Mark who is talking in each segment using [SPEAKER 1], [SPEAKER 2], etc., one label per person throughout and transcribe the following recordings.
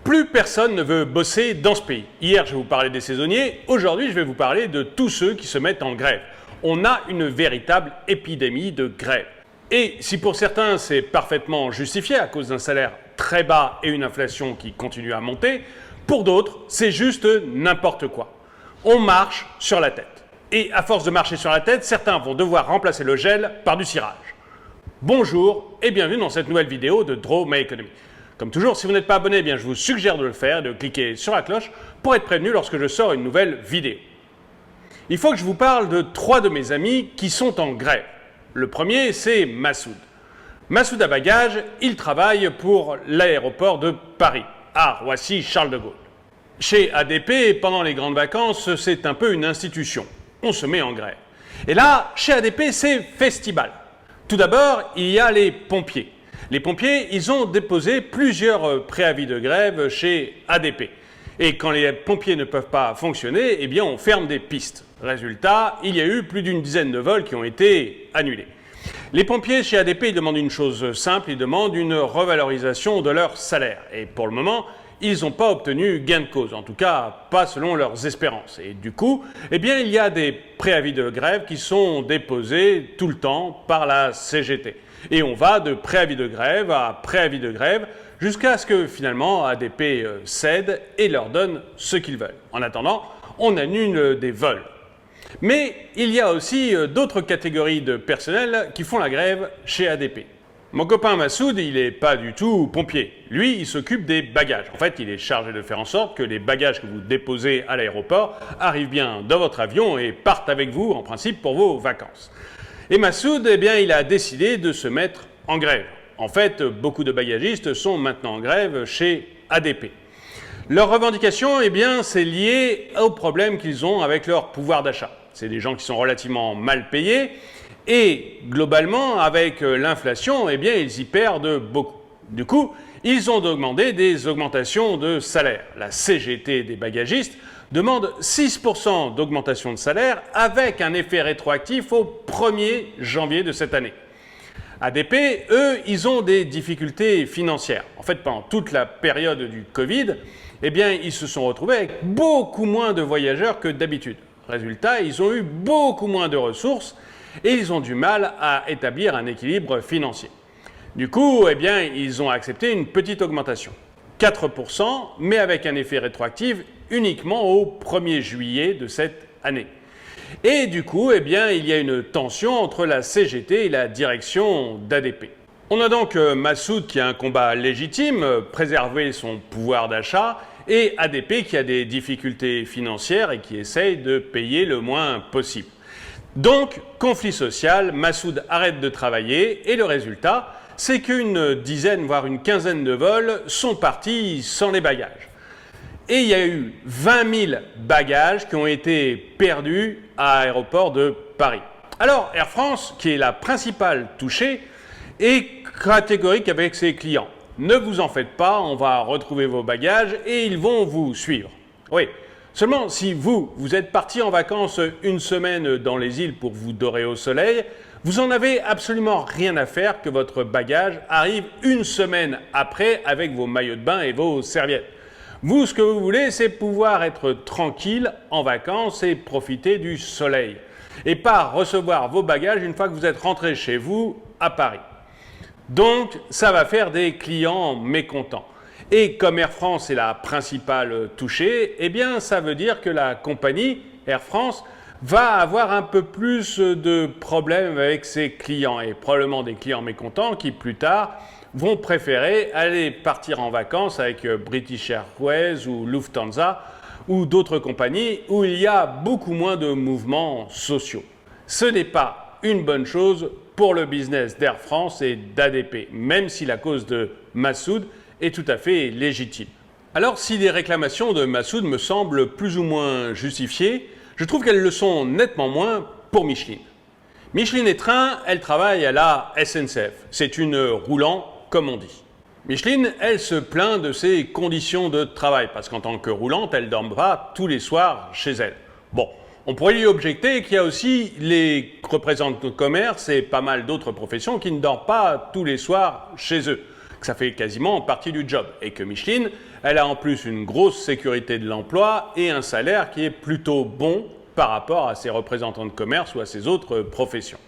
[SPEAKER 1] Plus personne ne veut bosser dans ce pays. Hier, je vais vous parler des saisonniers. Aujourd'hui, je vais vous parler de tous ceux qui se mettent en grève. On a une véritable épidémie de grève. Et si pour certains, c'est parfaitement justifié à cause d'un salaire très bas et une inflation qui continue à monter, pour d'autres, c'est juste n'importe quoi. On marche sur la tête. Et à force de marcher sur la tête, certains vont devoir remplacer le gel par du cirage. Bonjour et bienvenue dans cette nouvelle vidéo de Draw My Economy. Comme toujours, si vous n'êtes pas abonné, je vous suggère de le faire, de cliquer sur la cloche pour être prévenu lorsque je sors une nouvelle vidéo. Il faut que je vous parle de 3 de mes amis qui sont en grève. Le premier, c'est Massoud. Massoud à bagages, il travaille pour l'aéroport de Paris, à Roissy-Charles de Gaulle. Chez ADP, pendant les grandes vacances, c'est un peu une institution. On se met en grève. Et là, chez ADP, c'est festival. Tout d'abord, il y a les pompiers. Les pompiers, ils ont déposé plusieurs préavis de grève chez ADP. Et quand les pompiers ne peuvent pas fonctionner, eh bien on ferme des pistes. Résultat, il y a eu plus d'une dizaine de vols qui ont été annulés. Les pompiers chez ADP, ils demandent une chose simple, ils demandent une revalorisation de leur salaire. Et pour le moment, ils n'ont pas obtenu gain de cause, en tout cas pas selon leurs espérances. Et du coup, eh bien, il y a des préavis de grève qui sont déposés tout le temps par la CGT. Et on va de préavis de grève à préavis de grève jusqu'à ce que finalement ADP cède et leur donne ce qu'ils veulent. En attendant, on annule des vols. Mais il y a aussi d'autres catégories de personnel qui font la grève chez ADP. Mon copain Massoud, il n'est pas du tout pompier. Lui, il s'occupe des bagages. En fait, il est chargé de faire en sorte que les bagages que vous déposez à l'aéroport arrivent bien dans votre avion et partent avec vous, en principe, pour vos vacances. Et Massoud, eh bien, il a décidé de se mettre en grève. En fait, beaucoup de bagagistes sont maintenant en grève chez ADP. Leur revendication, eh bien, c'est lié aux problèmes qu'ils ont avec leur pouvoir d'achat. C'est des gens qui sont relativement mal payés et globalement, avec l'inflation, eh bien, ils y perdent beaucoup. Du coup, ils ont demandé des augmentations de salaire. La CGT des bagagistes demande 6% d'augmentation de salaire avec un effet rétroactif au 1er janvier de cette année. ADP, eux, ils ont des difficultés financières. En fait, pendant toute la période du Covid, eh bien, ils se sont retrouvés avec beaucoup moins de voyageurs que d'habitude. Résultat, ils ont eu beaucoup moins de ressources et ils ont du mal à établir un équilibre financier. Du coup, eh bien, ils ont accepté une petite augmentation. 4%, mais avec un effet rétroactif uniquement au 1er juillet de cette année. Et du coup, eh bien, il y a une tension entre la CGT et la direction d'ADP. On a donc Massoud qui a un combat légitime, préserver son pouvoir d'achat, et ADP qui a des difficultés financières et qui essaye de payer le moins possible. Donc, conflit social, Massoud arrête de travailler et le résultat, c'est qu'une dizaine, voire une quinzaine de vols sont partis sans les bagages. Et il y a eu 20 000 bagages qui ont été perdus à l'aéroport de Paris. Alors, Air France, qui est la principale touchée, est catégorique avec ses clients. Ne vous en faites pas, on va retrouver vos bagages et ils vont vous suivre. Oui, seulement si vous êtes parti en vacances une semaine dans les îles pour vous dorer au soleil, vous en avez absolument rien à faire que votre bagage arrive une semaine après avec vos maillots de bain et vos serviettes. Vous, ce que vous voulez, c'est pouvoir être tranquille en vacances et profiter du soleil. Et pas recevoir vos bagages une fois que vous êtes rentré chez vous à Paris. Donc, ça va faire des clients mécontents. Et comme Air France est la principale touchée, eh bien, ça veut dire que la compagnie Air France va avoir un peu plus de problèmes avec ses clients et probablement des clients mécontents qui, plus tard, vont préférer aller partir en vacances avec British Airways ou Lufthansa ou d'autres compagnies où il y a beaucoup moins de mouvements sociaux. Ce n'est pas une bonne chose pour le business d'Air France et d'ADP, même si la cause de Massoud est tout à fait légitime. Alors, si les réclamations de Massoud me semblent plus ou moins justifiées, je trouve qu'elles le sont nettement moins pour Micheline. Micheline et Train, elle travaille à la SNCF. C'est une roulant, comme on dit. Micheline, elle se plaint de ses conditions de travail, parce qu'en tant que roulante, elle ne dort pas tous les soirs chez elle. Bon, on pourrait lui objecter qu'il y a aussi les représentants de commerce et pas mal d'autres professions qui ne dorment pas tous les soirs chez eux. que ça fait quasiment partie du job, et que Micheline, elle a en plus une grosse sécurité de l'emploi et un salaire qui est plutôt bon par rapport à ses représentants de commerce ou à ses autres professions.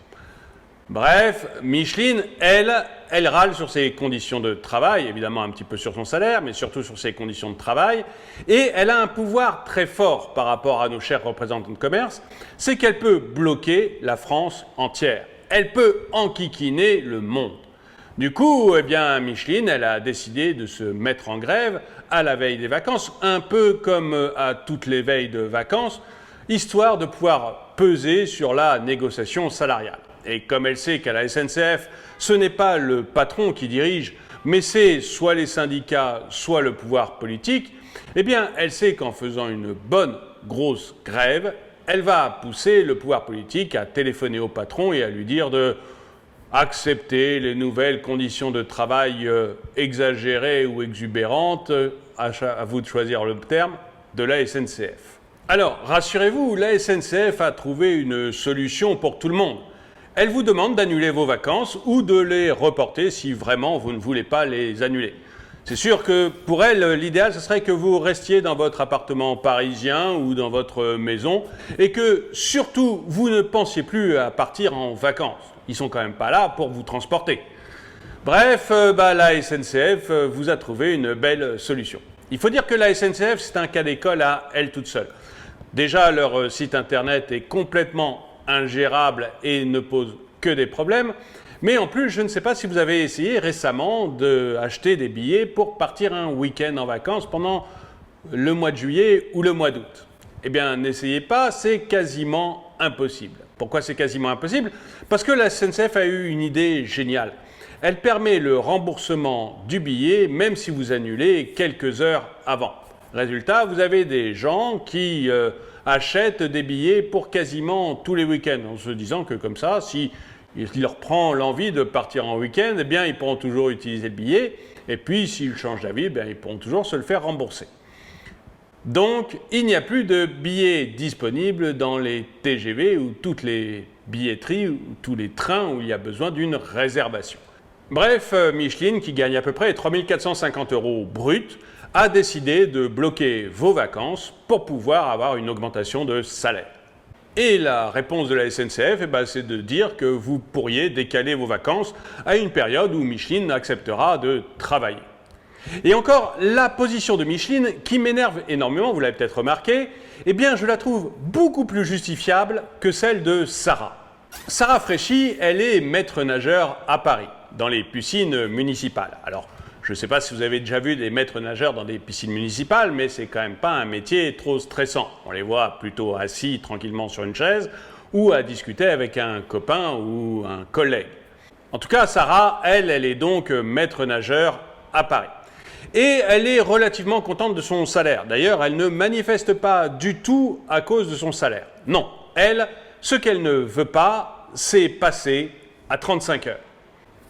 [SPEAKER 1] Bref, Micheline, elle râle sur ses conditions de travail, évidemment un petit peu sur son salaire, mais surtout sur ses conditions de travail, et elle a un pouvoir très fort par rapport à nos chers représentants de commerce, c'est qu'elle peut bloquer la France entière. Elle peut enquiquiner le monde. Du coup, eh bien, Micheline, elle a décidé de se mettre en grève à la veille des vacances, un peu comme à toutes les veilles de vacances, histoire de pouvoir peser sur la négociation salariale. Et comme elle sait qu'à la SNCF, ce n'est pas le patron qui dirige, mais c'est soit les syndicats, soit le pouvoir politique, eh bien, elle sait qu'en faisant une bonne, grosse grève, elle va pousser le pouvoir politique à téléphoner au patron et à lui dire de accepter les nouvelles conditions de travail exagérées ou exubérantes, à vous de choisir le terme, de la SNCF. Alors, rassurez-vous, la SNCF a trouvé une solution pour tout le monde. Elle vous demande d'annuler vos vacances ou de les reporter si vraiment vous ne voulez pas les annuler. C'est sûr que pour elle, l'idéal, ce serait que vous restiez dans votre appartement parisien ou dans votre maison et que surtout, vous ne pensiez plus à partir en vacances. Ils sont quand même pas là pour vous transporter. Bref, la SNCF vous a trouvé une belle solution. Il faut dire que la SNCF, c'est un cas d'école à elle toute seule. Déjà, leur site internet est complètement ingérable et ne pose que des problèmes. Mais en plus, je ne sais pas si vous avez essayé récemment d'acheter des billets pour partir un week-end en vacances pendant le mois de juillet ou le mois d'août. Eh bien, n'essayez pas, c'est quasiment impossible. Pourquoi c'est quasiment impossible? Parce que la SNCF a eu une idée géniale. Elle permet le remboursement du billet même si vous annulez quelques heures avant. Résultat, vous avez des gens qui achètent des billets pour quasiment tous les week-ends, en se disant que comme ça, si il leur prend l'envie de partir en week-end, eh bien, ils pourront toujours utiliser le billet, et puis s'ils changent d'avis, eh bien, ils pourront toujours se le faire rembourser. Donc, il n'y a plus de billets disponibles dans les TGV ou toutes les billetteries ou tous les trains où il y a besoin d'une réservation. Bref, Micheline, qui gagne à peu près 3 450 € bruts, a décidé de bloquer vos vacances pour pouvoir avoir une augmentation de salaire. Et la réponse de la SNCF, c'est de dire que vous pourriez décaler vos vacances à une période où Micheline acceptera de travailler. Et encore, la position de Micheline, qui m'énerve énormément, vous l'avez peut-être remarqué, eh bien je la trouve beaucoup plus justifiable que celle de Sarah. Sarah Fréchy, elle est maître nageur à Paris, dans les piscines municipales. Alors, je ne sais pas si vous avez déjà vu des maîtres nageurs dans des piscines municipales, mais c'est quand même pas un métier trop stressant. On les voit plutôt assis tranquillement sur une chaise ou à discuter avec un copain ou un collègue. En tout cas, Sarah, elle est donc maître nageur à Paris. Et elle est relativement contente de son salaire. D'ailleurs, elle ne manifeste pas du tout à cause de son salaire. Non, elle, ce qu'elle ne veut pas, c'est passer à 35 heures.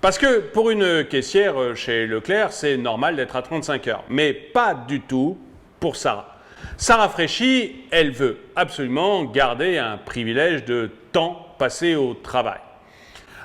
[SPEAKER 1] Parce que pour une caissière chez Leclerc, c'est normal d'être à 35 heures. Mais pas du tout pour Sarah. Sarah Fréchy, elle veut absolument garder un privilège de temps passé au travail.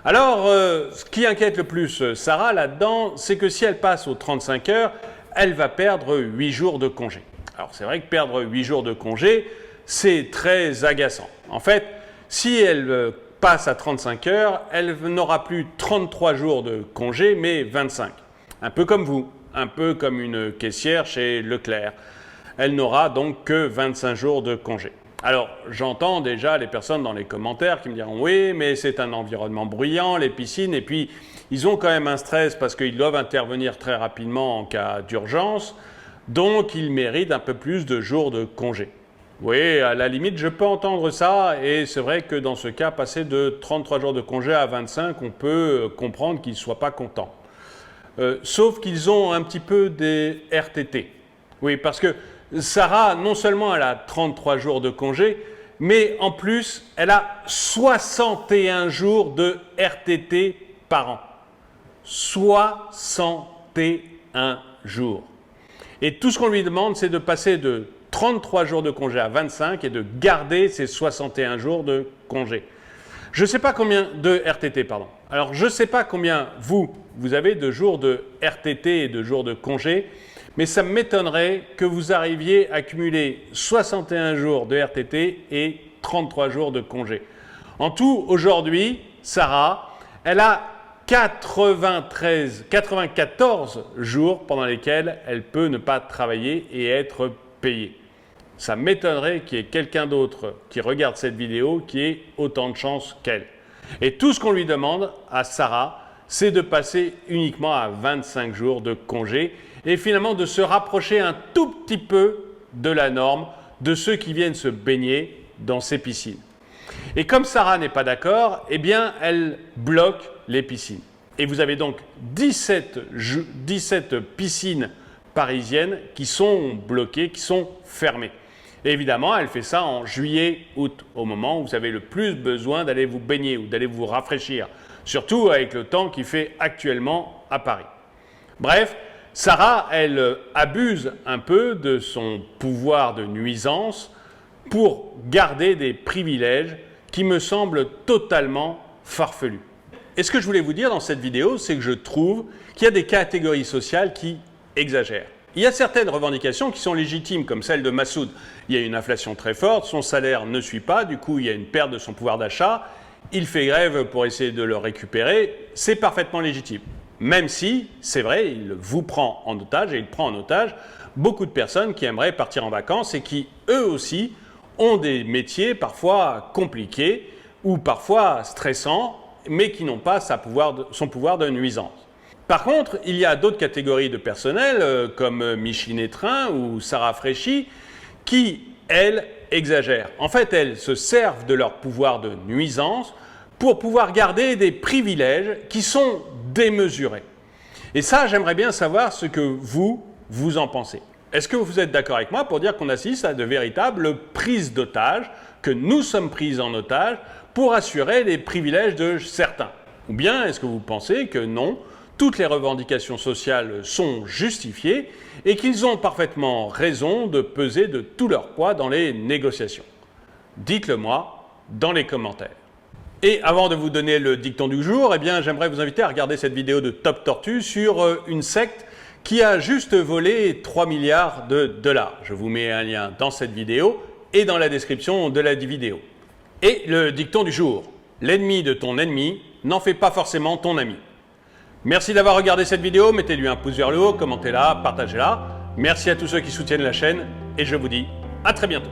[SPEAKER 1] Alors, ce qui inquiète le plus Sarah là-dedans, c'est que si elle passe aux 35 heures, elle va perdre 8 jours de congé. Alors, c'est vrai que perdre 8 jours de congé, c'est très agaçant. En fait, si elle passe à 35 heures, elle n'aura plus 33 jours de congé, mais 25. Un peu comme vous, un peu comme une caissière chez Leclerc. Elle n'aura donc que 25 jours de congé. Alors, j'entends déjà les personnes dans les commentaires qui me diront « Oui, mais c'est un environnement bruyant, les piscines, et puis ils ont quand même un stress parce qu'ils doivent intervenir très rapidement en cas d'urgence, donc ils méritent un peu plus de jours de congé. » Oui, à la limite, je peux entendre ça, et c'est vrai que dans ce cas, passer de 33 jours de congé à 25, on peut comprendre qu'ils ne soient pas contents. Sauf qu'ils ont un petit peu des RTT. Oui, parce que Sarah, non seulement elle a 33 jours de congé, mais en plus, elle a 61 jours de RTT par an. 61 jours. Et tout ce qu'on lui demande, c'est de passer de 33 jours de congé à 25 et de garder ces 61 jours de congé. Je ne sais pas combien de RTT, pardon. Alors, je ne sais pas combien vous vous avez de jours de RTT et de jours de congé, mais ça m'étonnerait que vous arriviez à cumuler 61 jours de RTT et 33 jours de congé. En tout, aujourd'hui, Sarah, elle a 94 jours pendant lesquels elle peut ne pas travailler et être payée. Ça m'étonnerait qu'il y ait quelqu'un d'autre qui regarde cette vidéo qui ait autant de chance qu'elle. Et tout ce qu'on lui demande à Sarah, c'est de passer uniquement à 25 jours de congé et finalement de se rapprocher un tout petit peu de la norme de ceux qui viennent se baigner dans ces piscines. Et comme Sarah n'est pas d'accord, eh bien, elle bloque les piscines. Et vous avez donc 17 piscines parisiennes qui sont bloquées, qui sont fermées. Et évidemment, elle fait ça en juillet, août, au moment où vous avez le plus besoin d'aller vous baigner ou d'aller vous rafraîchir, surtout avec le temps qu'il fait actuellement à Paris. Bref, Sarah, elle abuse un peu de son pouvoir de nuisance pour garder des privilèges qui me semblent totalement farfelus. Et ce que je voulais vous dire dans cette vidéo, c'est que je trouve qu'il y a des catégories sociales qui exagèrent. Il y a certaines revendications qui sont légitimes, comme celle de Massoud. Il y a une inflation très forte, son salaire ne suit pas, du coup il y a une perte de son pouvoir d'achat, il fait grève pour essayer de le récupérer, c'est parfaitement légitime. Même si, c'est vrai, il vous prend en otage et il prend en otage beaucoup de personnes qui aimeraient partir en vacances et qui, eux aussi, ont des métiers parfois compliqués ou parfois stressants, mais qui n'ont pas son pouvoir de nuisance. Par contre, il y a d'autres catégories de personnel, comme Micheline Etrin ou Sarah Fréchy, qui, elles, exagèrent. En fait, elles se servent de leur pouvoir de nuisance pour pouvoir garder des privilèges qui sont démesurés. Et ça, j'aimerais bien savoir ce que vous en pensez. Est-ce que vous êtes d'accord avec moi pour dire qu'on assiste à de véritables prises d'otages, que nous sommes pris en otage pour assurer les privilèges de certains? Ou bien est-ce que vous pensez que non, toutes les revendications sociales sont justifiées et qu'ils ont parfaitement raison de peser de tout leur poids dans les négociations? Dites-le moi dans les commentaires. Et avant de vous donner le dicton du jour, eh bien, j'aimerais vous inviter à regarder cette vidéo de Top Tortue sur une secte qui a juste volé 3 milliards de dollars. Je vous mets un lien dans cette vidéo et dans la description de la vidéo. Et le dicton du jour: l'ennemi de ton ennemi n'en fait pas forcément ton ami. Merci d'avoir regardé cette vidéo, mettez-lui un pouce vers le haut, commentez-la, partagez-la. Merci à tous ceux qui soutiennent la chaîne et je vous dis à très bientôt.